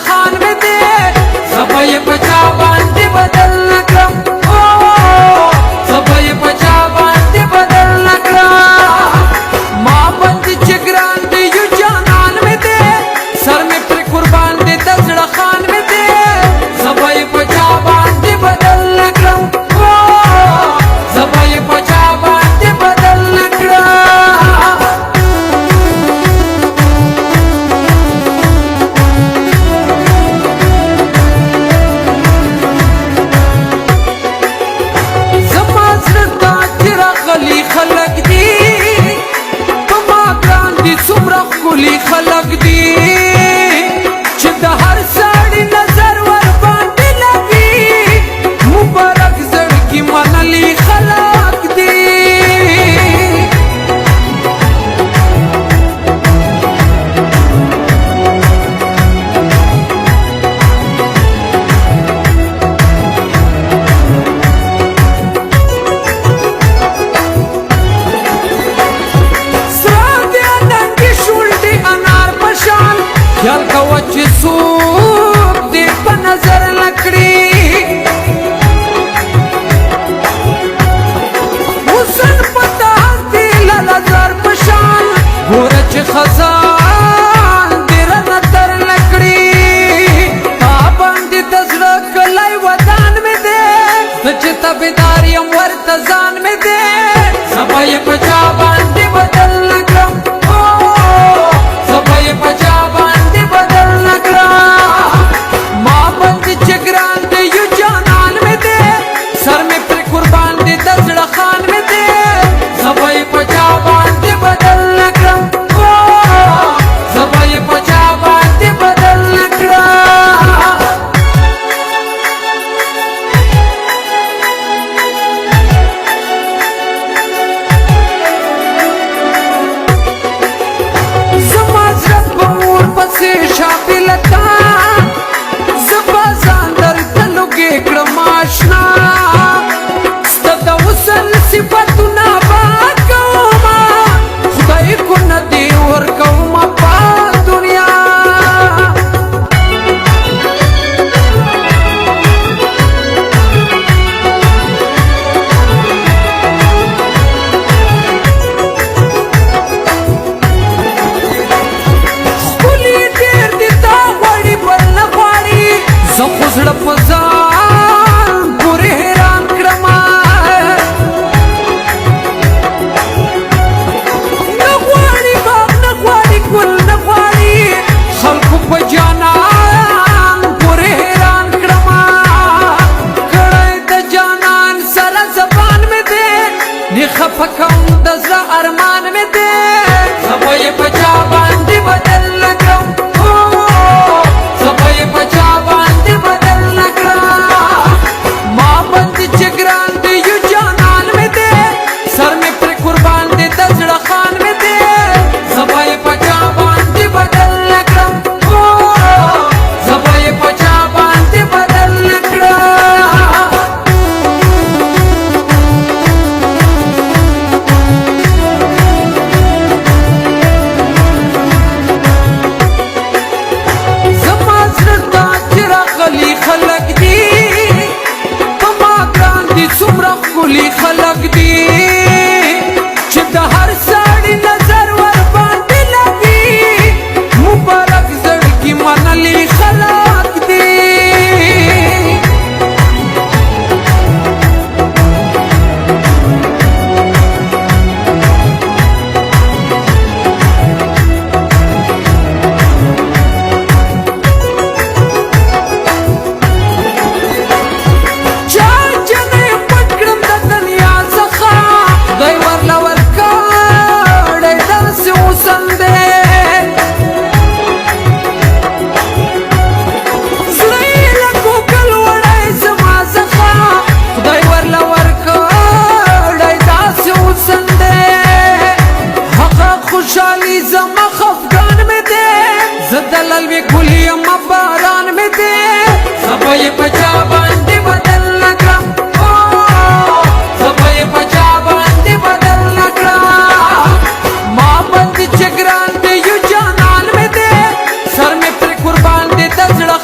خان مې دی زبه یې په چا باندې بدل نه کړم زبه یې په چا باندې بدل نه کړم ما باندې چې ګران دی یو جانان مې دی سر مې پرې قربان دی د زړه خان مې دی زبه یې په چا باندې بدل نه کړم زبه یې په چا باندې بدل نه کړم خلق دی په ما ګران دي څومره ښکلي خلق دي چې د هر سړي نظر ور باندې لګي مبارک زړګي منلي خلق دي خیال کوه چې څوک دې په نظر لکړي حسن په داسې للزر په شان ګوره چې خزان دې رانه تر لکړي تا باندې د زړه کلی ودان مې دی زه چې تابعدار یم ورته ځان مې دی زبه یې په چا باندې بدل نه کړم زبه یې په چا باندې بدل نه کړم ما باندې چې ګران دی یو جانان مې دی سر مې پرې قربان دی د زړه خان مې دی زبه یې په چا باندې بدل نه کړم زبه یې په چا باندې بدل نه کړم شاپلتا زبا ځان درته لوګې کړم آشنا ستا د حسن صفتونه به کومه خدای کو نه دې ورکومه په دنیا زه خو زړه په ځان پورې حیران کړم نه غواړي باغ نه غواړي ګل نه غواړي خلکو په جانان پورې حیران کړم کړی د جانان سره زبان مې دی نه خفه کوم د زړه ارمان مې دی زبه یې په چا باندې بدل نه کړم زبه یې په چا باندې بدل نه کړم ما باندې چې ګران دی یو جانان مې دی سر مې پرې قربان دی د زړه خان مې دی زبه یې په چا باندې بدل نه کړم زبه یې په چا باندې بدل نه کړم خلق دی په ما ګران دي څومره ښکلي خلق دي چې د هر سړي نظر ور باندې لګي مبارک زړګي منلي خلق دي خوشحالی زما خفګان مې دی زه دلل وې ګلي یم باران مې دی زبه یې په چا باندې بدل نه کړم زبه یې په چا باندې بدل نه کړم ما باندې چې ګران دی یو جانان مې دی سر مې پرې قربان دی د زړه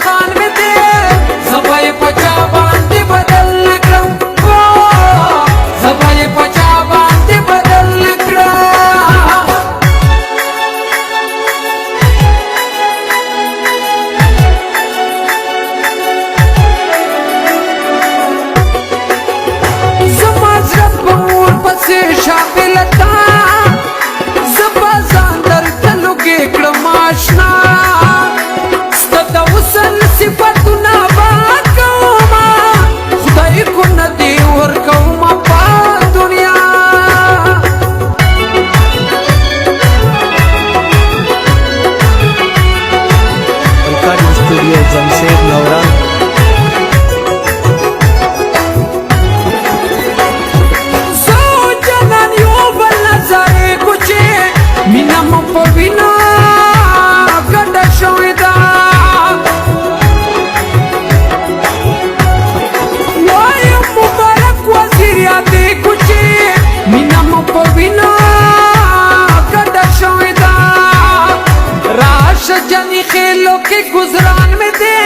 کې گزران می دې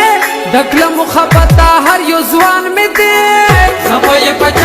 دکله مخبتا هر یو ځوان می دې خپه یې په